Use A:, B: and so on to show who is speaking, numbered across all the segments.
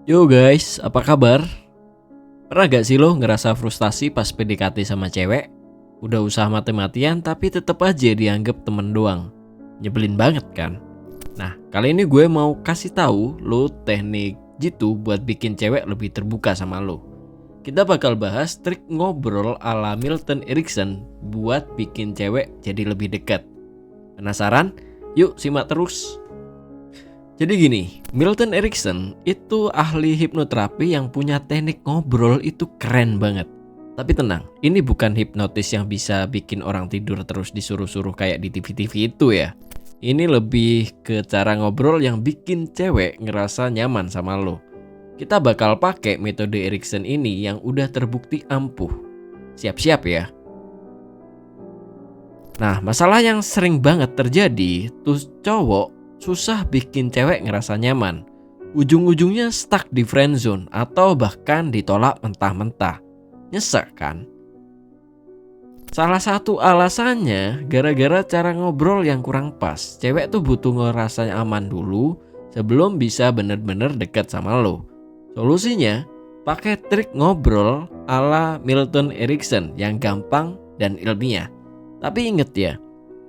A: Yo guys, apa kabar? Pernah gak sih lo ngerasa frustasi pas PDKT sama cewek? Udah usaha mati-matian tapi tetep aja dianggap temen doang. Nyebelin banget kan? Nah, kali ini gue mau kasih tahu lo teknik jitu buat bikin cewek lebih terbuka sama lo. Kita bakal bahas trik ngobrol ala Milton Erickson buat bikin cewek jadi lebih dekat. Penasaran? Yuk simak terus. Jadi gini, Milton Erickson itu ahli hipnoterapi yang punya teknik ngobrol itu keren banget. Tapi tenang, ini bukan hipnotis yang bisa bikin orang tidur terus disuruh-suruh kayak di TV-TV itu ya. Ini lebih ke cara ngobrol yang bikin cewek ngerasa nyaman sama lo. Kita bakal pakai metode Erickson ini yang udah terbukti ampuh. Siap-siap ya. Nah, masalah yang sering banget terjadi tuh cowok susah bikin cewek ngerasa nyaman. Ujung-ujungnya stuck di friendzone atau bahkan ditolak mentah-mentah. Nyesek kan? Salah satu alasannya gara-gara cara ngobrol yang kurang pas. Cewek tuh butuh ngerasa aman dulu sebelum bisa bener-bener deket sama lo. Solusinya, pakai trik ngobrol ala Milton Erickson yang gampang dan ilmiah. Tapi inget ya,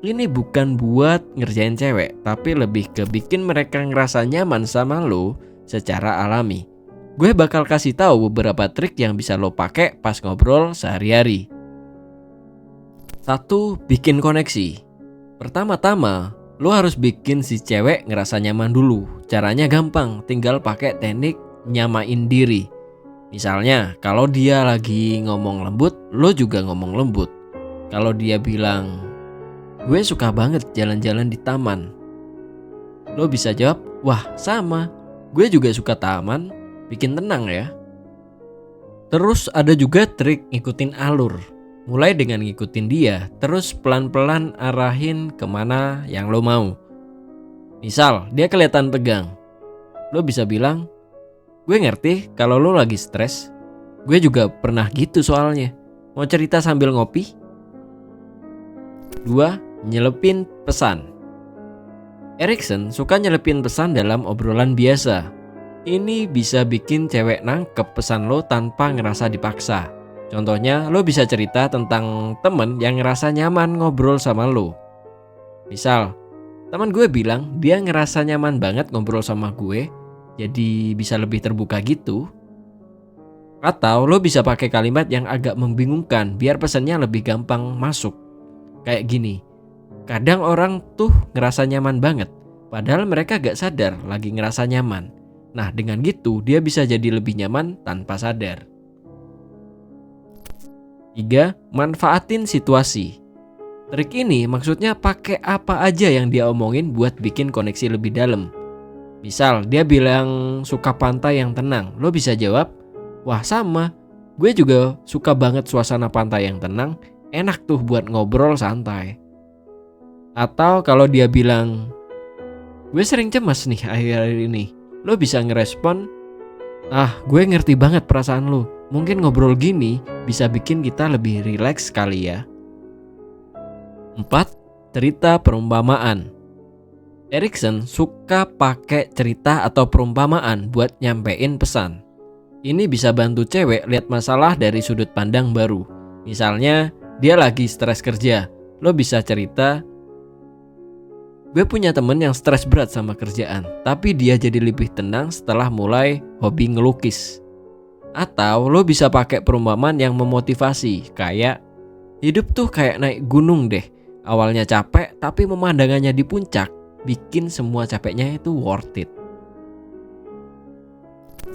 A: ini bukan buat ngerjain cewek, tapi lebih ke bikin mereka ngerasa nyaman sama lo secara alami. Gue bakal kasih tahu beberapa trik yang bisa lo pakai pas ngobrol sehari-hari. 1. Bikin koneksi. Pertama-tama, lo harus bikin si cewek ngerasa nyaman dulu. Caranya gampang, tinggal pakai teknik nyamain diri. Misalnya, kalau dia lagi ngomong lembut, lo juga ngomong lembut. Kalau dia bilang, gue suka banget jalan-jalan di taman, lo bisa jawab, wah sama, gue juga suka taman, bikin tenang ya. Terus ada juga trik ngikutin alur. Mulai dengan ngikutin dia, terus pelan-pelan arahin kemana yang lo mau. Misal, dia kelihatan tegang, lo bisa bilang, gue ngerti kalau lo lagi stres, gue juga pernah gitu soalnya, mau cerita sambil ngopi? 2. Nyelepin pesan. Erickson suka nyelepin pesan dalam obrolan biasa. Ini bisa bikin cewek nangkep pesan lo tanpa ngerasa dipaksa. Contohnya, lo bisa cerita tentang temen yang ngerasa nyaman ngobrol sama lo. Misal, teman gue bilang dia ngerasa nyaman banget ngobrol sama gue, jadi bisa lebih terbuka gitu. Atau lo bisa pakai kalimat yang agak membingungkan biar pesannya lebih gampang masuk. Kayak gini, kadang orang tuh ngerasa nyaman banget, padahal mereka gak sadar lagi ngerasa nyaman. Nah, dengan gitu dia bisa jadi lebih nyaman tanpa sadar. 3. Manfaatin situasi. Trik ini maksudnya pakai apa aja yang dia omongin buat bikin koneksi lebih dalam. Misal, dia bilang suka pantai yang tenang, lo bisa jawab, wah sama, gue juga suka banget suasana pantai yang tenang, enak tuh buat ngobrol santai. Atau kalau dia bilang, gue sering cemas nih akhir-akhir ini, lo bisa ngerespon, gue ngerti banget perasaan lo, mungkin ngobrol gini bisa bikin kita lebih rileks kali ya. 4. Cerita perumpamaan. Erickson suka pakai cerita atau perumpamaan buat nyampein pesan. Ini bisa bantu cewek lihat masalah dari sudut pandang baru. Misalnya, dia lagi stres kerja, lo bisa cerita, gue punya temen yang stres berat sama kerjaan, tapi dia jadi lebih tenang setelah mulai hobi ngelukis. Atau lo bisa pakai perumpamaan yang memotivasi, kayak, hidup tuh kayak naik gunung deh. Awalnya capek, tapi pemandangannya di puncak bikin semua capeknya itu worth it.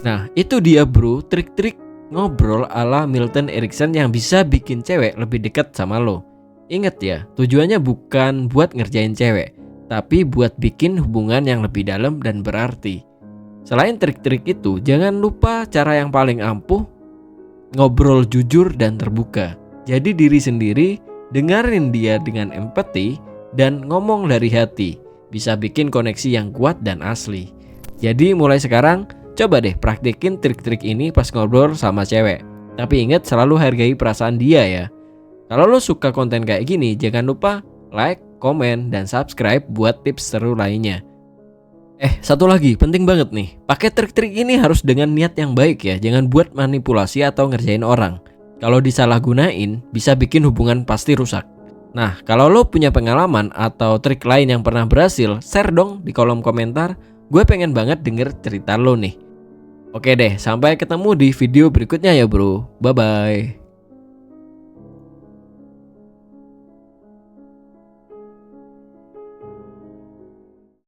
A: Nah, itu dia bro, trik-trik ngobrol ala Milton Erickson yang bisa bikin cewek lebih dekat sama lo. Ingat ya, tujuannya bukan buat ngerjain cewek, tapi buat bikin hubungan yang lebih dalam dan berarti. Selain trik-trik itu, jangan lupa cara yang paling ampuh, ngobrol jujur dan terbuka. Jadi diri sendiri, dengerin dia dengan empati, dan ngomong dari hati. Bisa bikin koneksi yang kuat dan asli. Jadi mulai sekarang, coba deh praktikin trik-trik ini pas ngobrol sama cewek. Tapi ingat selalu hargai perasaan dia ya. Kalau lo suka konten kayak gini, jangan lupa like, komen, dan subscribe buat tips seru lainnya. Satu lagi, penting banget nih. Pakai trik-trik ini harus dengan niat yang baik ya. Jangan buat manipulasi atau ngerjain orang. Kalau disalahgunain, bisa bikin hubungan pasti rusak. Nah, kalau lo punya pengalaman atau trik lain yang pernah berhasil, share dong di kolom komentar. Gue pengen banget denger cerita lo nih. Oke deh, sampai ketemu di video berikutnya ya bro. Bye-bye.